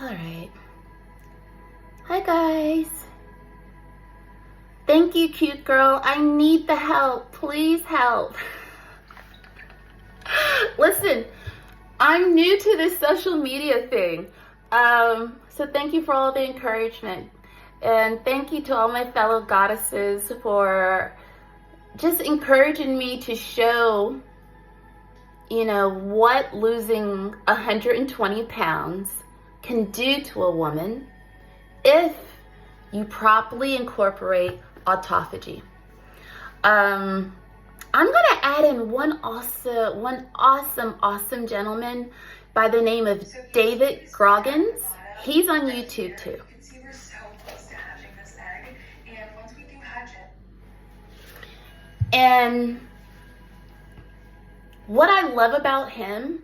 All right. Hi guys. Thank you, cute girl. I need the help. Please help. Listen, I'm new to this social media thing. So thank you for all the encouragement. And thank you to all my fellow goddesses for just encouraging me to show, what losing 120 pounds can do to a woman if you properly incorporate autophagy. I'm gonna add in one awesome gentleman by the name of David Groggins. He's on YouTube too. And what I love about him,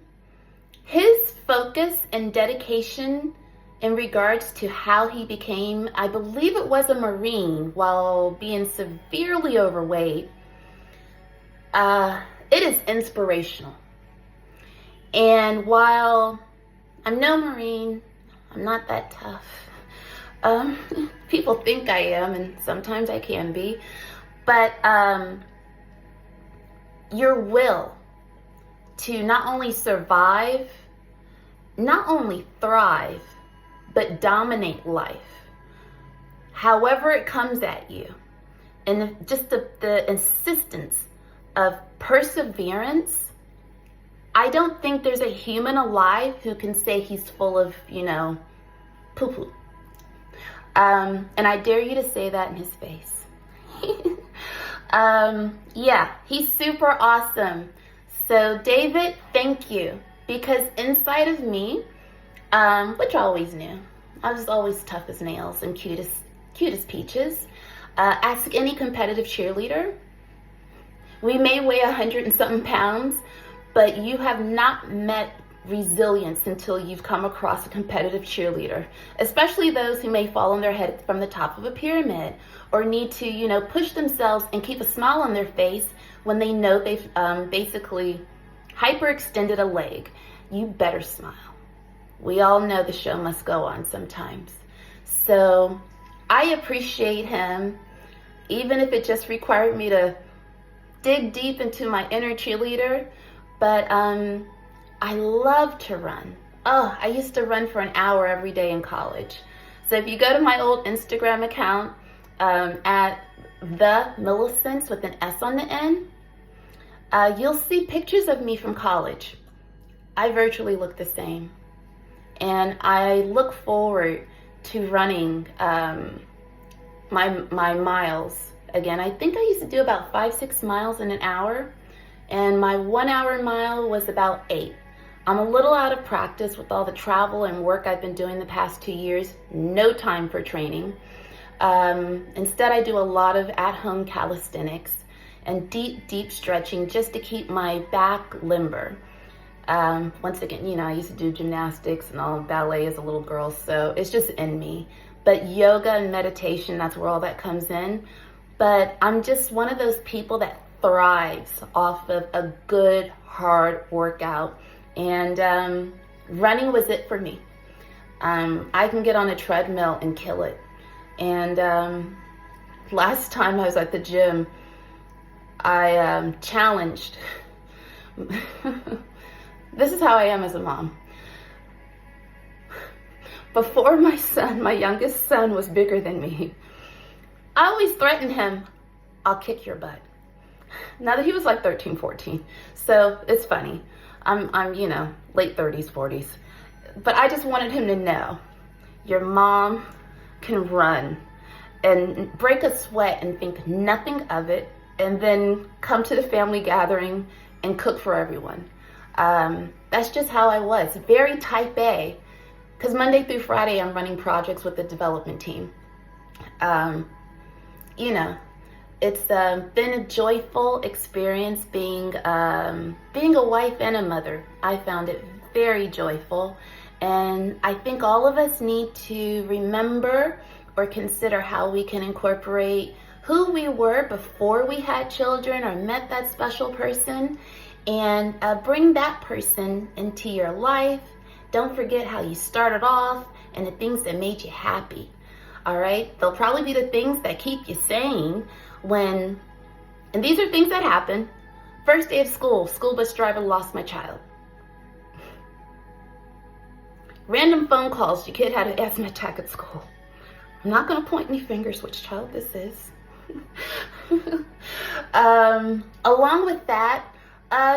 his focus and dedication in regards to how he became, I believe it was a Marine while being severely overweight, it is inspirational. And while I'm no Marine, I'm not that tough. People think I am, and sometimes I can be, but your will to not only survive, not only thrive, but dominate life, however it comes at you, and just the insistence of perseverance. I don't think there's a human alive who can say he's full of, poo-poo. And I dare you to say that in his face. Yeah, he's super awesome. So David, thank you, because inside of me, which I always knew, I was always tough as nails and cute as peaches. Ask any competitive cheerleader. We may weigh 100 and something pounds, but you have not met resilience until you've come across a competitive cheerleader, especially those who may fall on their head from the top of a pyramid or need to, push themselves and keep a smile on their face when they know they've basically hyperextended a leg. You better smile. We all know the show must go on sometimes. So I appreciate him, even if it just required me to dig deep into my inner cheerleader. But I love to run. I used to run for an hour every day in college. So if you go to my old Instagram account at the Millicents with an S on the end, you'll see pictures of me from college. I virtually look the same. And I look forward to running my miles. Again, I think I used to do about 5-6 miles in an hour, and my 1 hour mile was about 8. I'm a little out of practice with all the travel and work I've been doing the past 2 years. No time for training. Instead, I do a lot of at-home calisthenics and deep stretching just to keep my back limber. Once again, I used to do gymnastics and all ballet as a little girl, so it's just in me. But yoga and meditation, that's where all that comes in. But I'm just one of those people that thrives off of a good, hard workout. And running was it for me. I can get on a treadmill and kill it. And last time I was at the gym, I challenged. This is how I am as a mom. Before my youngest son was bigger than me, I always threatened him, I'll kick your butt. Now that he was like 13, 14. So it's funny. I'm late 30s, 40s. But I just wanted him to know, your mom can run and break a sweat and think nothing of it, and then come to the family gathering and cook for everyone. That's just how I was, very type A, because Monday through Friday I'm running projects with the development team. It's been a joyful experience being a wife and a mother. I found it very joyful, and I think all of us need to remember or consider how we can incorporate who we were before we had children or met that special person, and bring that person into your life Don't forget how you started off and the things that made you happy. All right? They'll probably be the things that keep you sane when, and these are things that happen. First day of school bus driver lost my child. Random phone calls, your kid had an asthma attack at school. I'm not going to point any fingers which child this is. Along with that,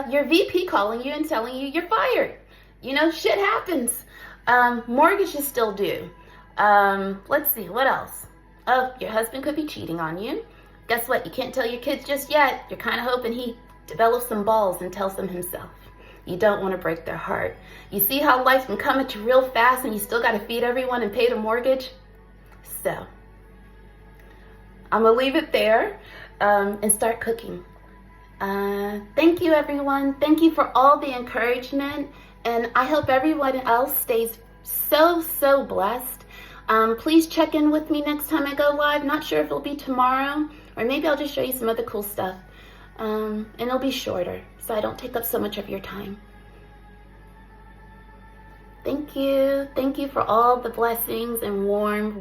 your VP calling you and telling you you're fired. You know, shit happens. Mortgage is still due. Let's see, what else? Oh, your husband could be cheating on you. Guess what? You can't tell your kids just yet. You're kind of hoping he develops some balls and tells them himself. You don't want to break their heart. You see how life can come at you real fast and you still got to feed everyone and pay the mortgage? So, I'm going to leave it there and start cooking. Thank you, everyone. Thank you for all the encouragement. And I hope everyone else stays so blessed. Please check in with me next time I go live. Not sure if it'll be tomorrow, or maybe I'll just show you some other cool stuff. And it'll be shorter, so I don't take up so much of your time. Thank you. Thank you for all the blessings and warm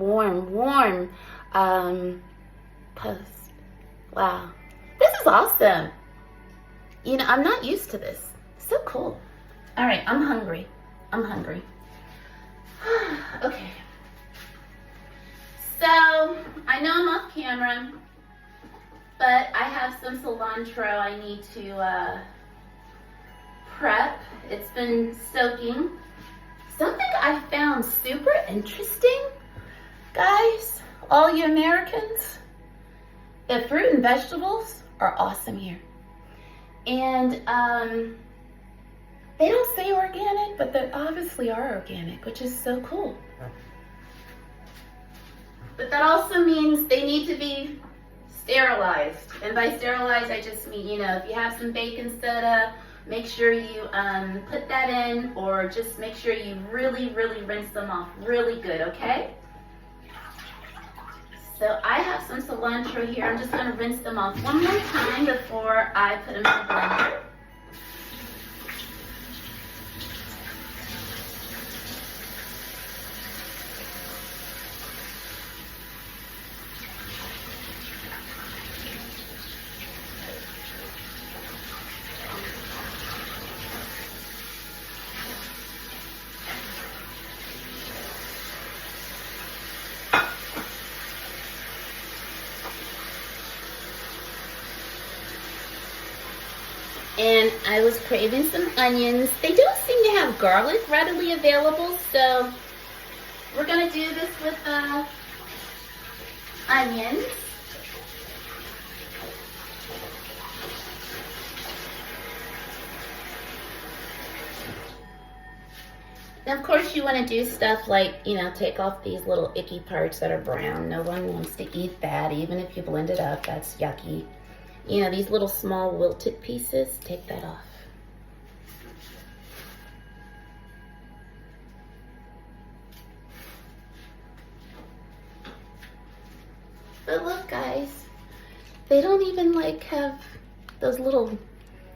posts. Wow. This is awesome. You know, I'm not used to this. So cool. All right, I'm hungry. Okay. So, I know I'm off camera, but I have some cilantro I need to prep. It's been soaking. Something I found super interesting, guys, all you Americans, the fruit and vegetables are awesome here. And they don't say organic, but they obviously are organic, which is so cool. But that also means they need to be sterilized. And by sterilized, I just mean, you know, if you have some baking soda, make sure you put that in, or just make sure you really rinse them off really good, okay? So I have some cilantro here. I'm just gonna rinse them off one more time before I put them in the blender. And I was craving some onions. They don't seem to have garlic readily available, so we're gonna do this with onions. And of course you want to do stuff like, you know, take off these little icky parts that are brown. No one wants to eat that, even if you blend it up, that's yucky. You know, these little small wilted pieces, take that off. But look, guys, they don't even like have those little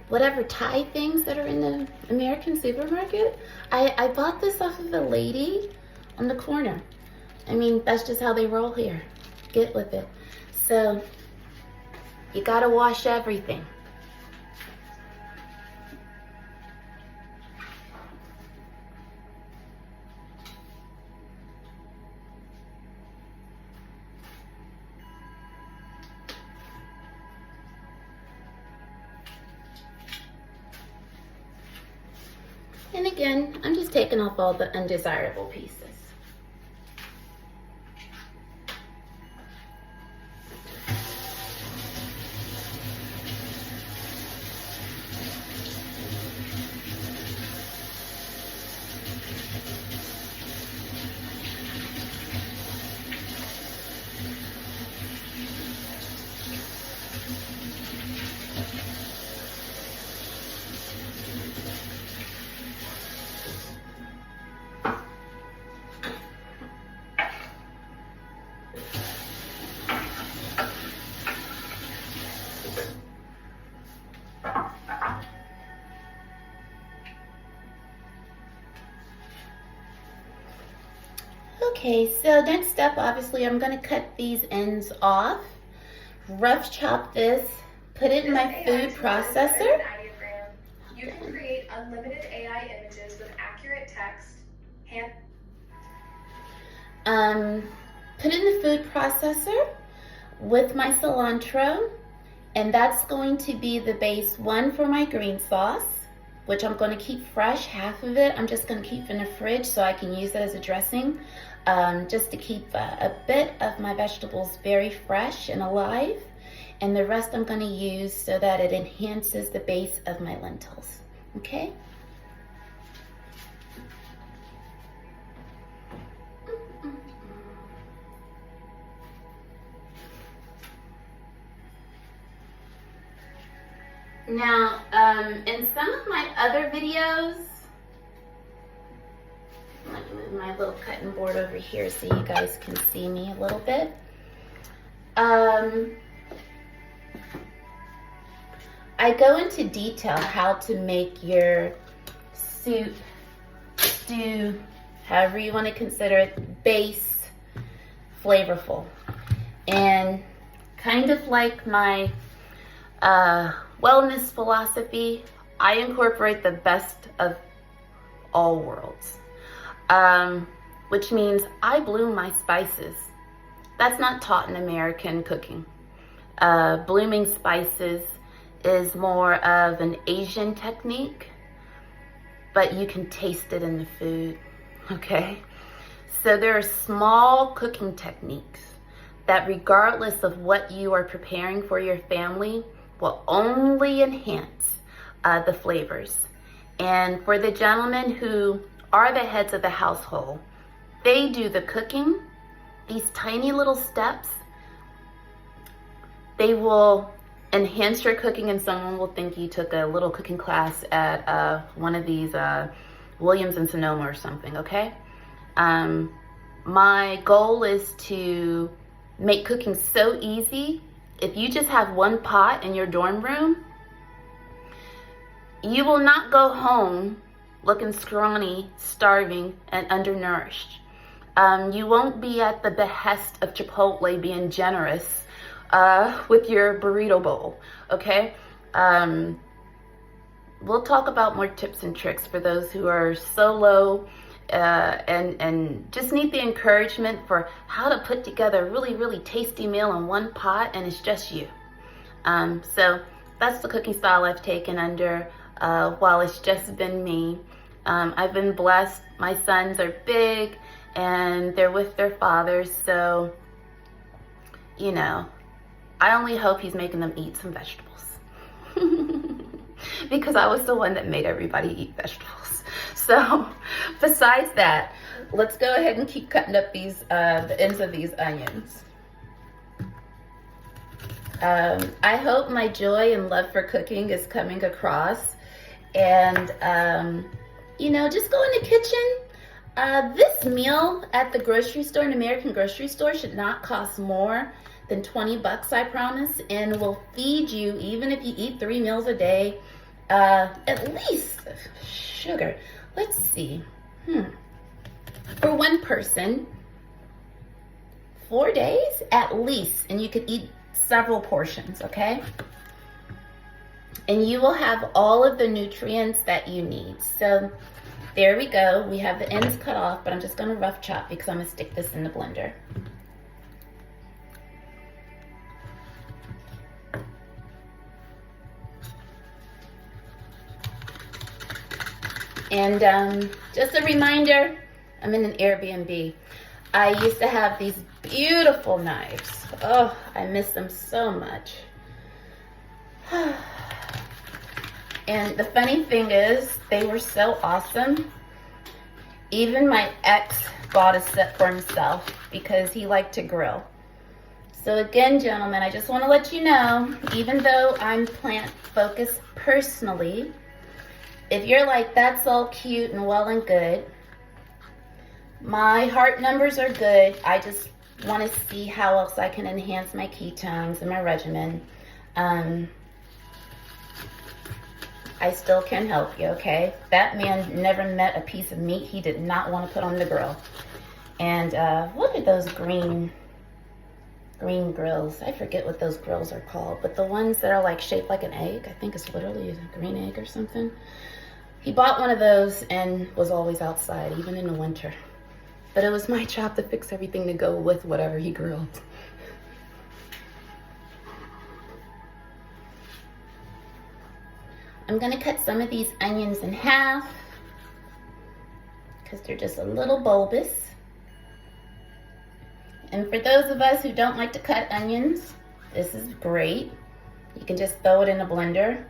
whatever Thai things that are in the American supermarket. I bought this off of a lady on the corner. I mean, that's just how they roll here. Get with it. So, you gotta wash everything. And again, I'm just taking off all the undesirable pieces. Okay, so next up, obviously, I'm gonna cut these ends off, rough chop this, put it in my food processor. You can create unlimited AI images with accurate text. Put it in the food processor with my cilantro, and that's going to be the base one for my green sauce, which I'm going to keep fresh. Half of it I'm just going to keep in the fridge so I can use it as a dressing, just to keep a bit of my vegetables very fresh and alive, and the rest I'm going to use so that it enhances the base of my lentils. Okay? Now, in some of my other videos, let me move my little cutting board over here so you guys can see me a little bit. I go into detail how to make your soup, stew, however you want to consider it, base flavorful. And kind of like my wellness philosophy, I incorporate the best of all worlds, which means I bloom my spices. That's not taught in American cooking. Blooming spices is more of an Asian technique, but you can taste it in the food, okay? So there are small cooking techniques that, regardless of what you are preparing for your family, will only enhance the flavors. And for the gentlemen who are the heads of the household, they do the cooking. These tiny little steps, they will enhance your cooking, and someone will think you took a little cooking class at one of these Williams and Sonoma or something, okay? My goal is to make cooking so easy. If you just have one pot in your dorm room, you will not go home looking scrawny, starving, and undernourished. You won't be at the behest of Chipotle being generous with your burrito bowl, okay? We'll talk about more tips and tricks for those who are solo and just need the encouragement for how to put together a really, really tasty meal in one pot, and it's just you. So that's the cooking style I've taken under while it's just been me. I've been blessed. My sons are big and they're with their fathers, so, you know, I only hope he's making them eat some vegetables. Because I was the one that made everybody eat vegetables. So besides that, let's go ahead and keep cutting up these the ends of these onions. I hope my joy and love for cooking is coming across. And you know, just go in the kitchen. This meal at the grocery store, an American grocery store, should not cost more than 20 bucks, I promise, and will feed you, even if you eat 3 meals a day, at least, sugar, let's see, for one person, 4 days at least, and you could eat several portions, okay? And you will have all of the nutrients that you need. So there we go. We have the ends cut off, but I'm just gonna rough chop because I'm gonna stick this in the blender. And just a reminder, I'm in an Airbnb. I used to have these beautiful knives. Oh, I miss them so much. And the funny thing is, they were so awesome. Even my ex bought a set for himself because he liked to grill. So again, gentlemen, I just want to let you know, even though I'm plant focused personally, if you're like, that's all cute and well and good, my heart numbers are good. I just want to see how else I can enhance my ketones and my regimen. I still can help you, okay? That man never met a piece of meat he did not want to put on the grill. And what are those green grills? I forget what those grills are called, but the ones that are like shaped like an egg. I think it's literally a green egg or something. He bought one of those and was always outside, even in the winter. But it was my job to fix everything to go with whatever he grilled. I'm gonna cut some of these onions in half because they're just a little bulbous. And for those of us who don't like to cut onions, this is great. You can just throw it in a blender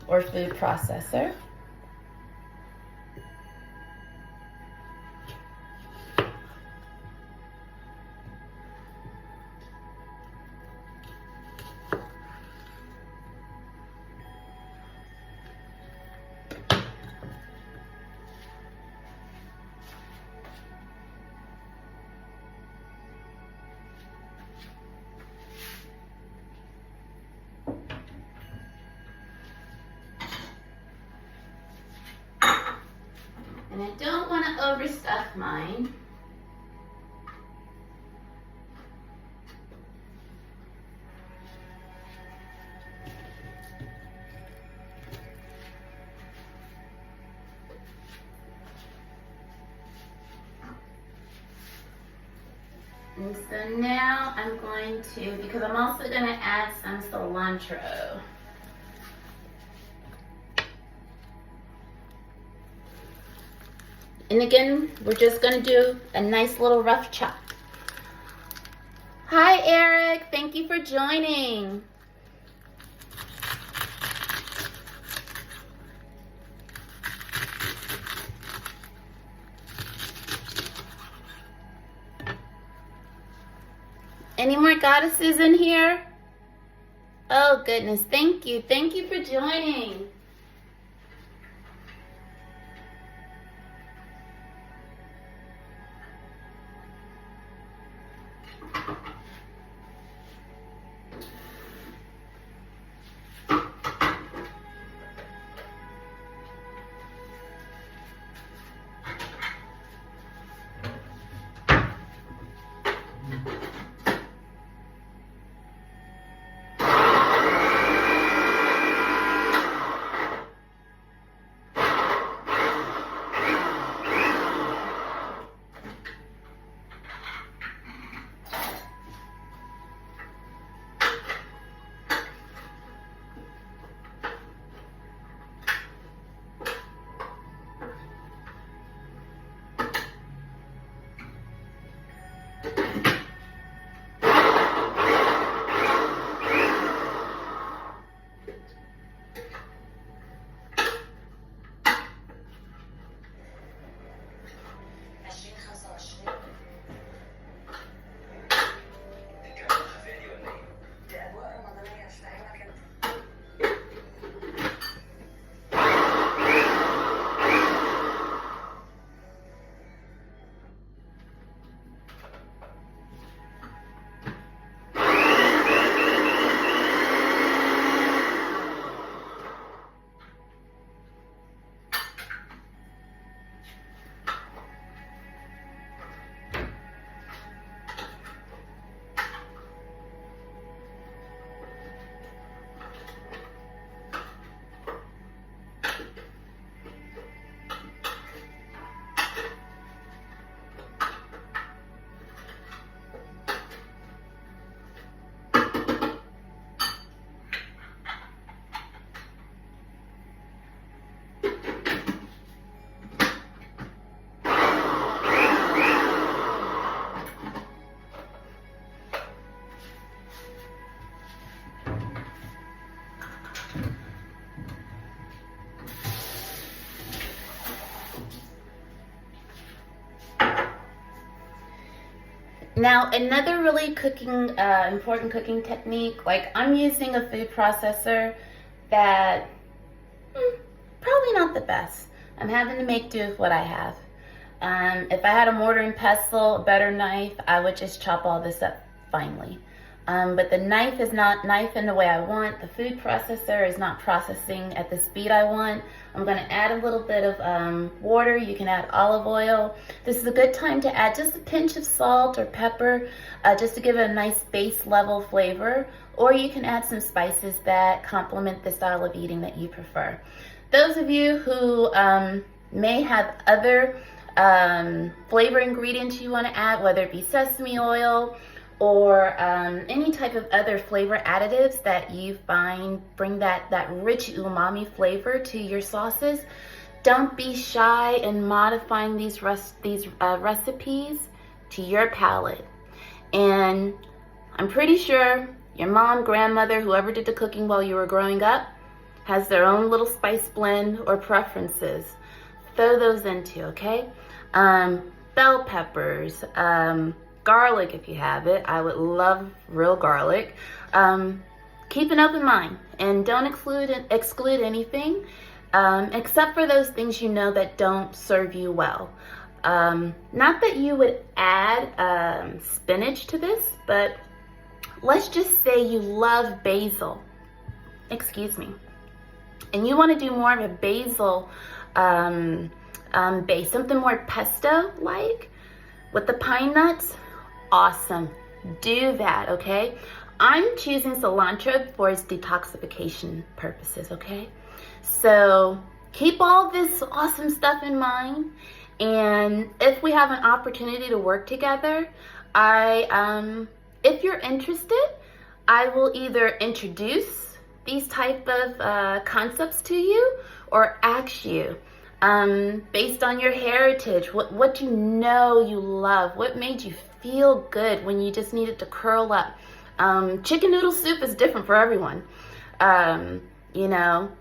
or food processor. And I don't want to overstuff mine. And so now I'm going to, because I'm also going to add some cilantro. And again, we're just gonna do a nice little rough chop. Hi, Eric. Thank you for joining. Any more goddesses in here? Oh, goodness. Thank you. Thank you for joining. Now, another really important cooking technique, like I'm using a food processor that probably not the best. I'm having to make do with what I have. If I had a mortar and pestle, a better knife, I would just chop all this up finely. but the knife is not knifing the way I want. The food processor is not processing at the speed I want. I'm going to add a little bit of water. You can add olive oil. This is a good time to add just a pinch of salt or pepper, just to give it a nice base level flavor. Or you can add some spices that complement the style of eating that you prefer. Those of you who may have other flavor ingredients you want to add, whether it be sesame oil or any type of other flavor additives that you find bring that rich umami flavor to your sauces, don't be shy in modifying these recipes to your palate. And I'm pretty sure your mom, grandmother, whoever did the cooking while you were growing up has their own little spice blend or preferences. Throw those into, okay? Bell peppers, garlic if you have it. I would love real garlic. Keep an open mind and don't exclude anything except for those things you know that don't serve you well. Not that you would add spinach to this, but let's just say you love basil. Excuse me. And you want to do more of a basil base, something more pesto-like with the pine nuts. Awesome. Do that, okay? I'm choosing cilantro for its detoxification purposes, okay? So keep all this awesome stuff in mind. And if we have an opportunity to work together, if you're interested, I will either introduce these type of concepts to you or ask you, based on your heritage, what you know you love, what made you feel good when you just needed to curl up. Chicken noodle soup is different for everyone. You know,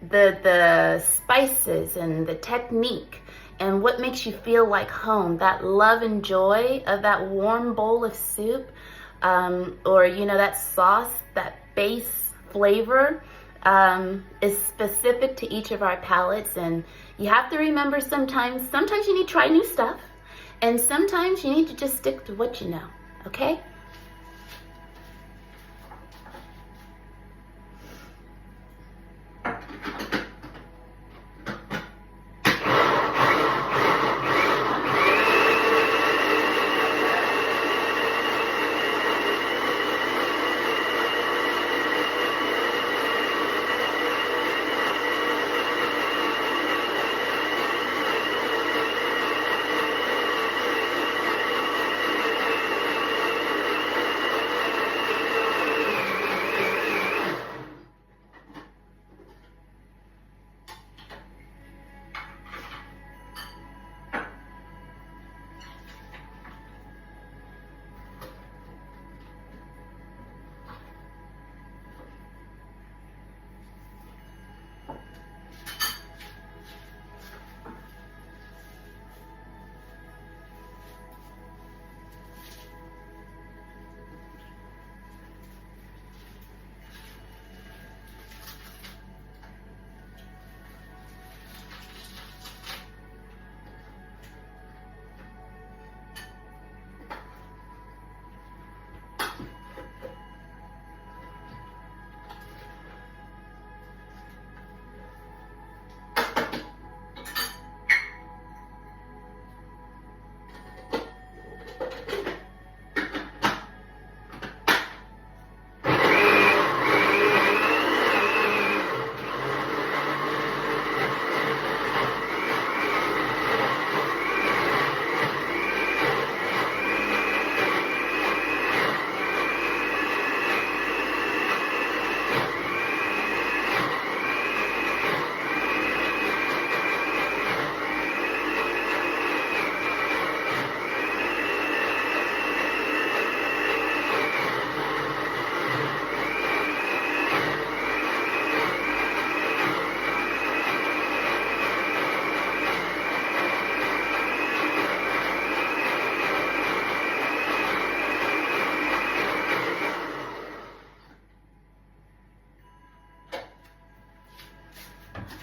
the spices and the technique and what makes you feel like home, that love and joy of that warm bowl of soup, or, you know, that sauce, that base flavor is specific to each of our palates. And you have to remember sometimes you need to try new stuff, and sometimes you need to just stick to what you know, okay?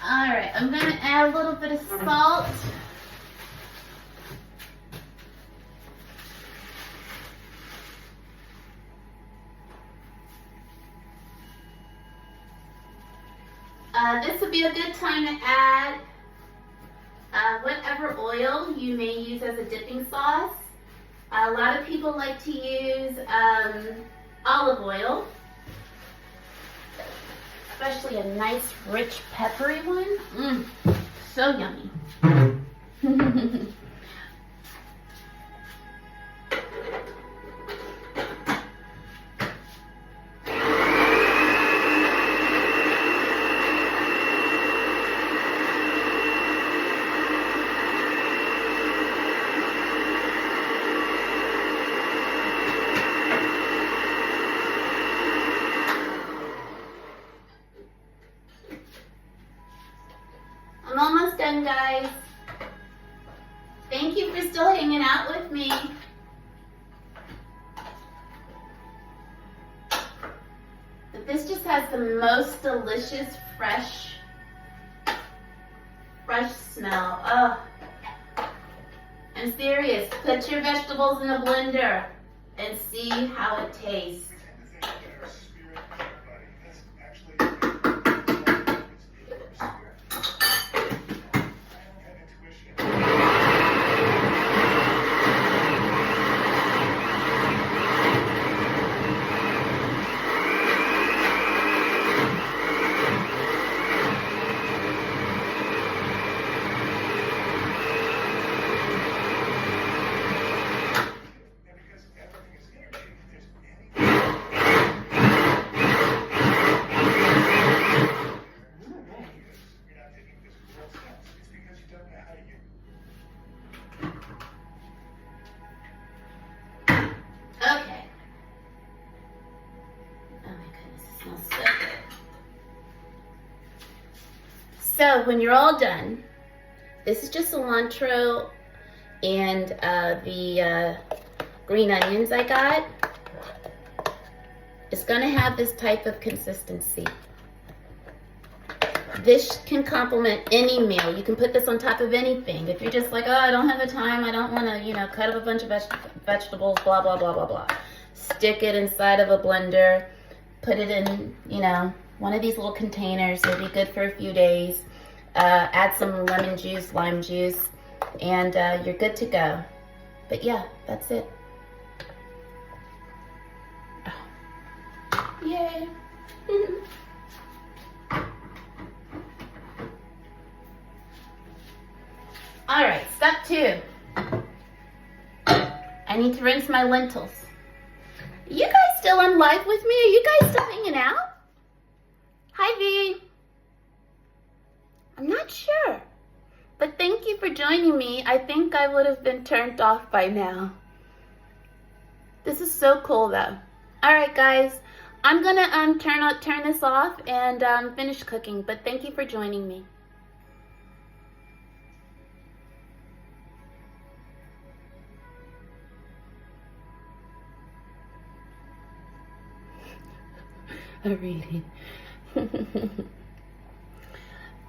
All right, I'm gonna add a little bit of salt. This would be a good time to add whatever oil you may use as a dipping sauce. A lot of people like to use olive oil, especially a nice, rich, peppery one. So yummy. I'm almost done, guys. Thank you for still hanging out with me. But this just has the most delicious, fresh smell. Oh, I'm serious. Put your vegetables in a blender and see how it tastes. So when you're all done, this is just cilantro and the green onions I got. It's gonna have this type of consistency. This can complement any meal. You can put this on top of anything. If you're just like, oh, I don't have the time, I don't wanna, cut up a bunch of vegetables, blah, blah, blah, blah, blah. Stick it inside of a blender, put it in, one of these little containers. It'll be good for a few days. Add some lemon juice, lime juice, and you're good to go. But yeah, that's it. Oh. Yay. All right, step 2. I need to rinse my lentils. You guys still on live with me? Are you guys still hanging out? Hi, V. I'm not sure, but thank you for joining me. I think I would have been turned off by now. This is so cool, though. All right, guys, I'm gonna turn this off and finish cooking. But thank you for joining me. I'm reading.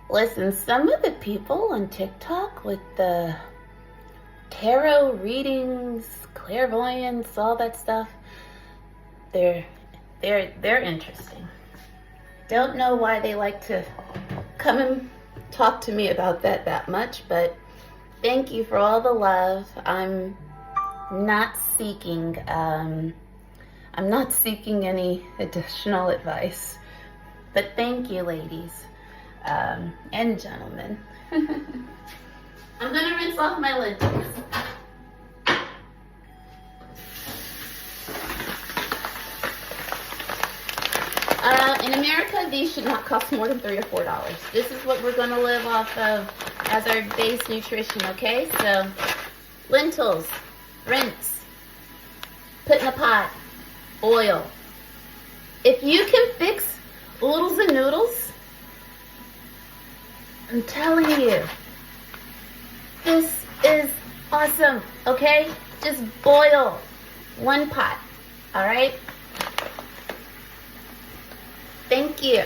Listen, some of the people on TikTok with the tarot readings, clairvoyance, all that stuff, they're interesting. Don't know why they like to come and talk to me about that much, but thank you for all the love. I'm not seeking any additional advice, but thank you, ladies. And gentlemen. I'm gonna rinse off my lentils. In America, these should not cost more than $3 or $4. This is what we're gonna live off of as our base nutrition, okay? So, lentils, rinse, put in a pot, oil. If you can fix oodles and noodles, I'm telling you, this is awesome, okay? Just boil 1 pot, all right? Thank you.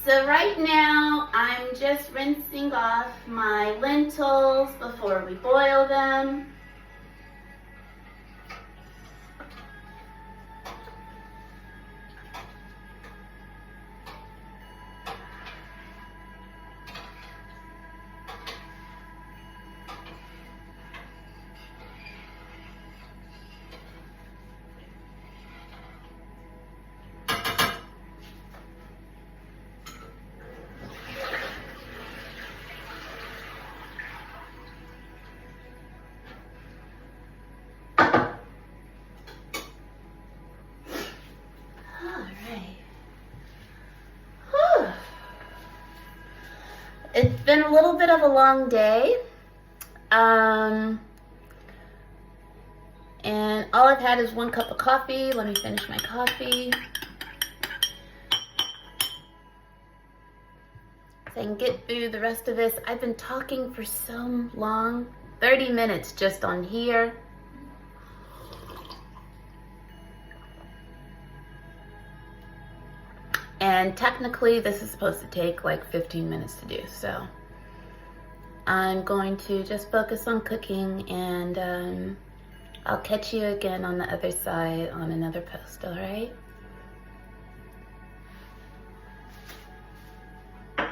So right now, I'm just rinsing off my lentils before we boil them. It's been a little bit of a long day, and all I've had is 1 cup of coffee. Let me finish my coffee. So I can get through the rest of this. I've been talking for so long, 30 minutes just on here. And technically this is supposed to take like 15 minutes to do, so I'm going to just focus on cooking, and I'll catch you again on the other side on another post, all right? All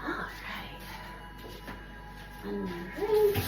right. One more rinse.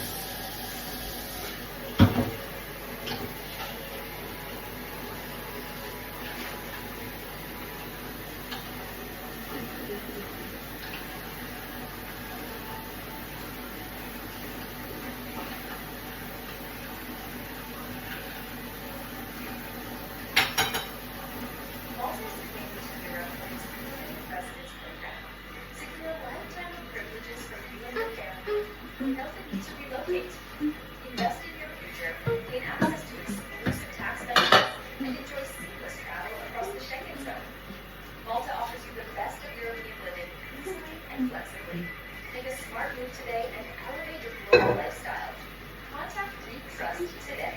Today and elevate your global lifestyle. Contact Deep Trust today.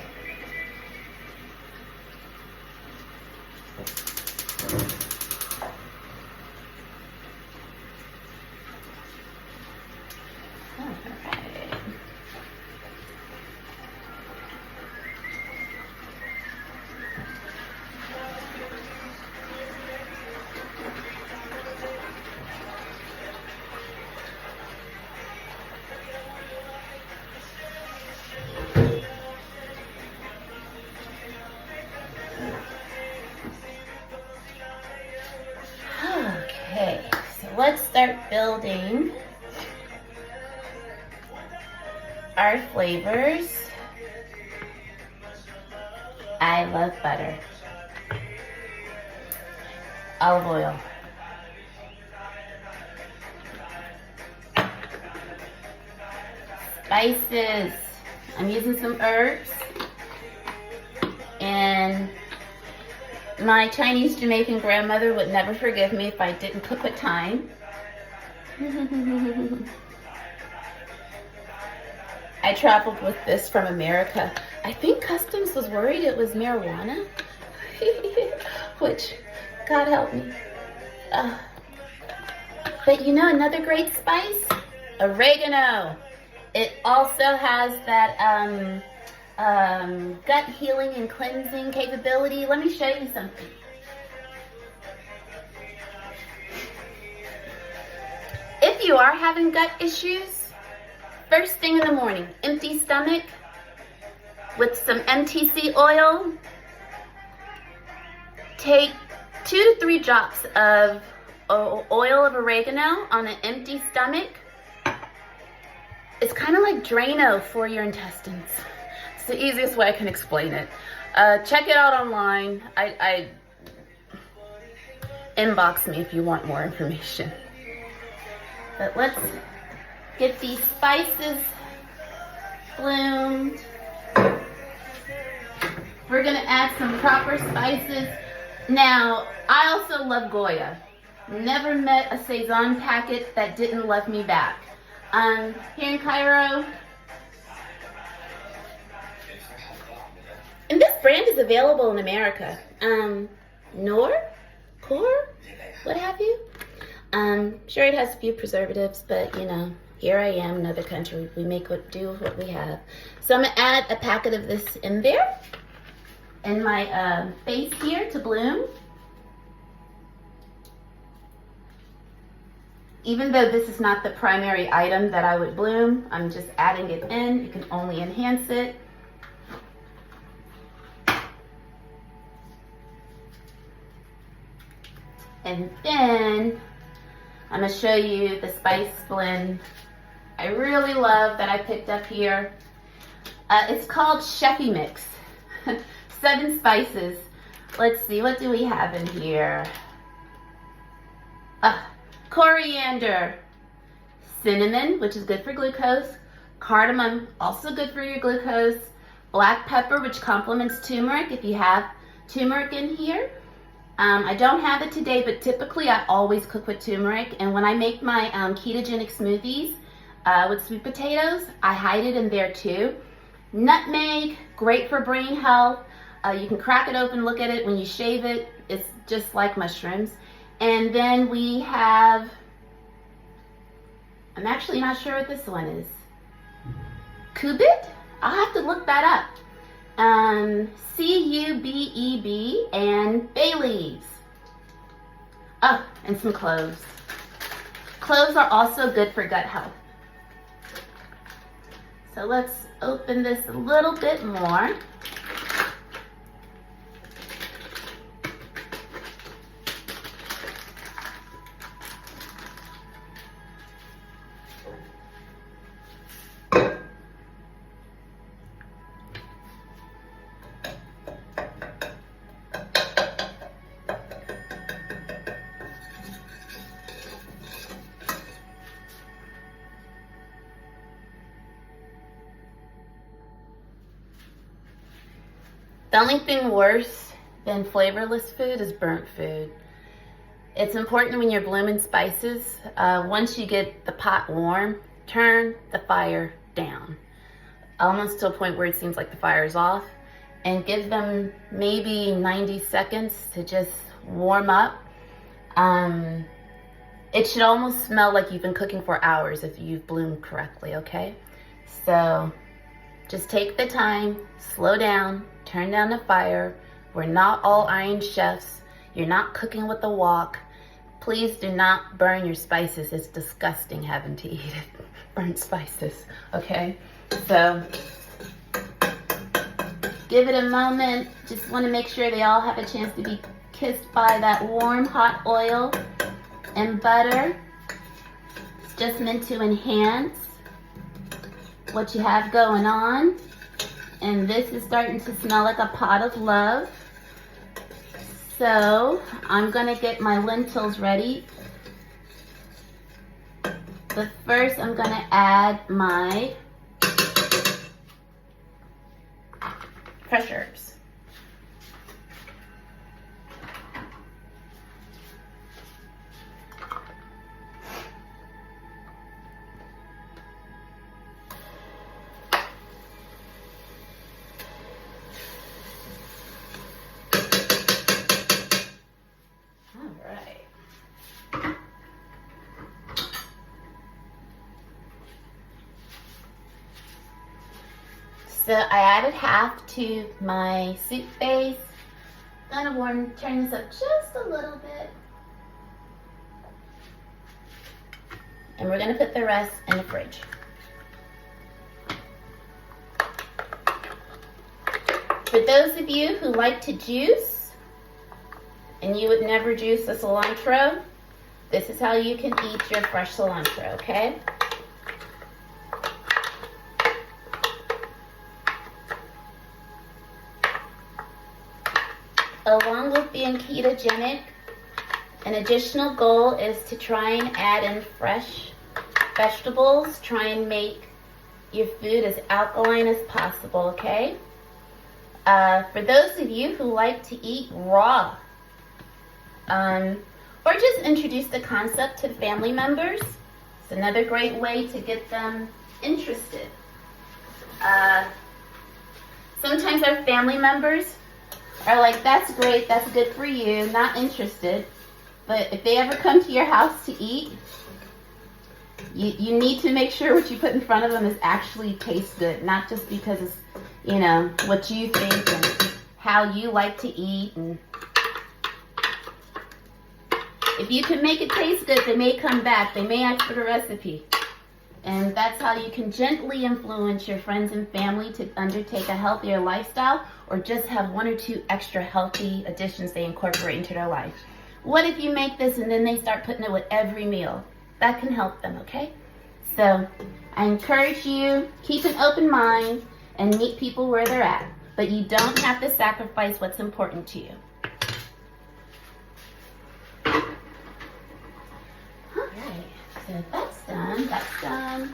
Okay, so let's start building our flavors. I love butter, olive oil, spices. I'm using some herbs, and my Chinese Jamaican grandmother would never forgive me if I didn't cook with thyme. I traveled with this from America. I think customs was worried it was marijuana, which, God help me. But you know another great spice? Oregano. It also has that gut healing and cleansing capability. Let me show you something. If you are having gut issues, first thing in the morning, empty stomach with some MTC oil, take 2 to 3 drops of oil of oregano on an empty stomach. It's kind of like Drano for your intestines. It's the easiest way I can explain it. Check it out online. I inbox me if you want more information. But let's get these spices bloomed. We're gonna add some proper spices. Now, I also love Goya. Never met a Saison packet that didn't love me back. Here in Cairo. And this brand is available in America. Noor? poor, what have you. Sure, it has a few preservatives, but you know, here I am, another country. We make do with what we have. So I'm gonna add a packet of this in there, in my base here to bloom. Even though this is not the primary item that I would bloom, I'm just adding it in. You can only enhance it. And then I'm gonna show you the spice blend I really love that I picked up here. It's called Chefy Mix. 7 spices. Let's see, what do we have in here? Coriander, cinnamon, which is good for glucose, cardamom, also good for your glucose, black pepper, which complements turmeric if you have turmeric in here. I don't have it today, but typically I always cook with turmeric, and when I make my ketogenic smoothies with sweet potatoes, I hide it in there too. Nutmeg, great for brain health. You can crack it open, look at it. When you shave it, it's just like mushrooms. And then we have, I'm actually not sure what this one is. Cubeb? I'll have to look that up. C-U-B-E-B and bay leaves. Oh, and some cloves. Cloves are also good for gut health. So let's open this a little bit more. The only thing worse than flavorless food is burnt food. It's important when you're blooming spices, once you get the pot warm, turn the fire down. Almost to a point where it seems like the fire is off, and give them maybe 90 seconds to just warm up. It should almost smell like you've been cooking for hours if you've bloomed correctly, okay? So just take the time, slow down, turn down the fire. We're not all iron chefs. You're not cooking with a wok. Please do not burn your spices. It's disgusting having to eat it. Burnt spices, okay? So give it a moment. Just want to make sure they all have a chance to be kissed by that warm, hot oil and butter. It's just meant to enhance what you have going on. And this is starting to smell like a pot of love. So I'm gonna get my lentils ready. But first I'm gonna add my fresh herbs. So I added half to my soup base. I'm gonna turn this up just a little bit. And we're gonna put the rest in the fridge. For those of you who like to juice, and you would never juice a cilantro, this is how you can eat your fresh cilantro, okay? Along with being ketogenic, an additional goal is to try and add in fresh vegetables. Try and make your food as alkaline as possible, okay? For those of you who like to eat raw, or just introduce the concept to family members, it's another great way to get them interested. Sometimes our family members are like, that's great, that's good for you, not interested. But if they ever come to your house to eat, you need to make sure what you put in front of them is actually tastes good, not just because it's, you know, what you think and how you like to eat. And if you can make it taste good, they may come back. They may ask for the recipe. And that's how you can gently influence your friends and family to undertake a healthier lifestyle, or just have 1 or 2 extra healthy additions they incorporate into their life. What if you make this and then they start putting it with every meal? That can help them, okay? So I encourage you, keep an open mind and meet people where they're at. But you don't have to sacrifice what's important to you. Alright, so that's done, that's done.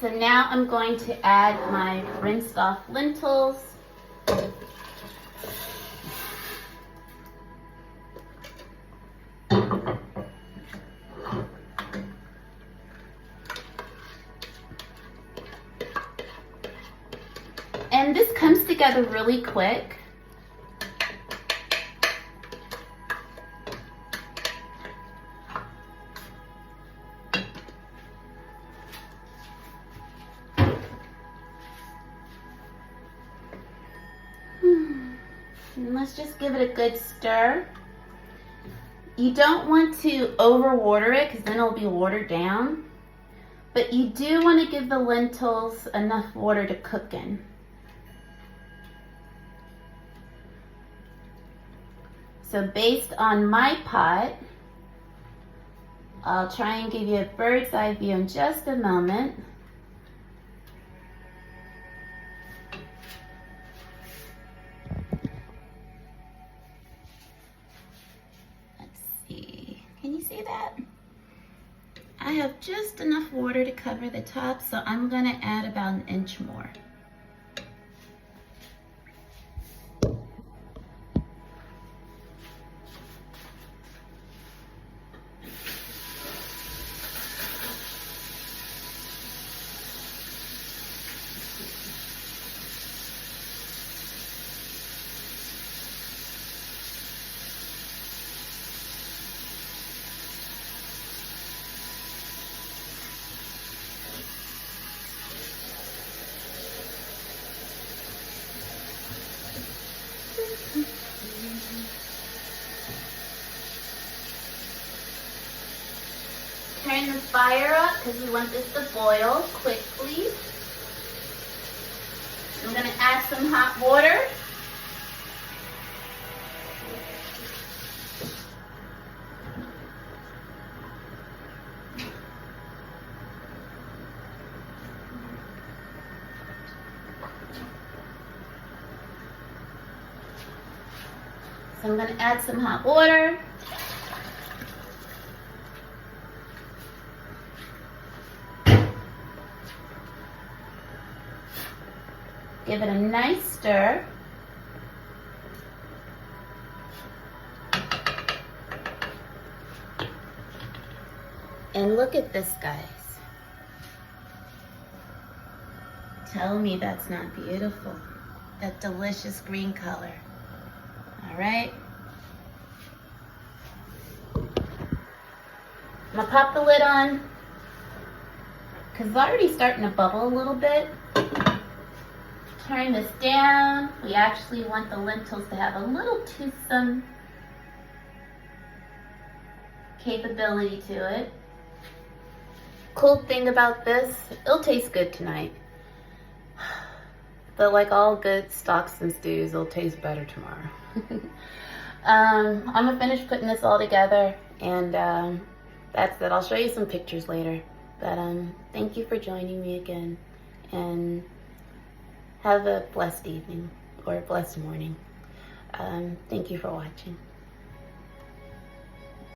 So now I'm going to add my rinsed off lentils. And this comes together really quick. And let's just give it a good stir. You don't want to overwater it because then it'll be watered down. But you do want to give the lentils enough water to cook in. So based on my pot, I'll try and give you a bird's eye view in just a moment. Can you see that? I have just enough water to cover the top, so I'm going to add about 1 inch more. Turn the fire up because we want this to boil quickly. I'm going to add some hot water. So I'm going to add some hot water. Give it a nice stir. And look at this, guys. Tell me that's not beautiful. That delicious green color. All right. I'm gonna pop the lid on because it's already starting to bubble a little bit. Turn this down. We actually want the lentils to have a little toothsome capability to it. Cool thing about this, it'll taste good tonight. But like all good stocks and stews, it'll taste better tomorrow. I'm gonna finish putting this all together, and that's it. I'll show you some pictures later. But thank you for joining me again, and have a blessed evening or a blessed morning. Thank you for watching.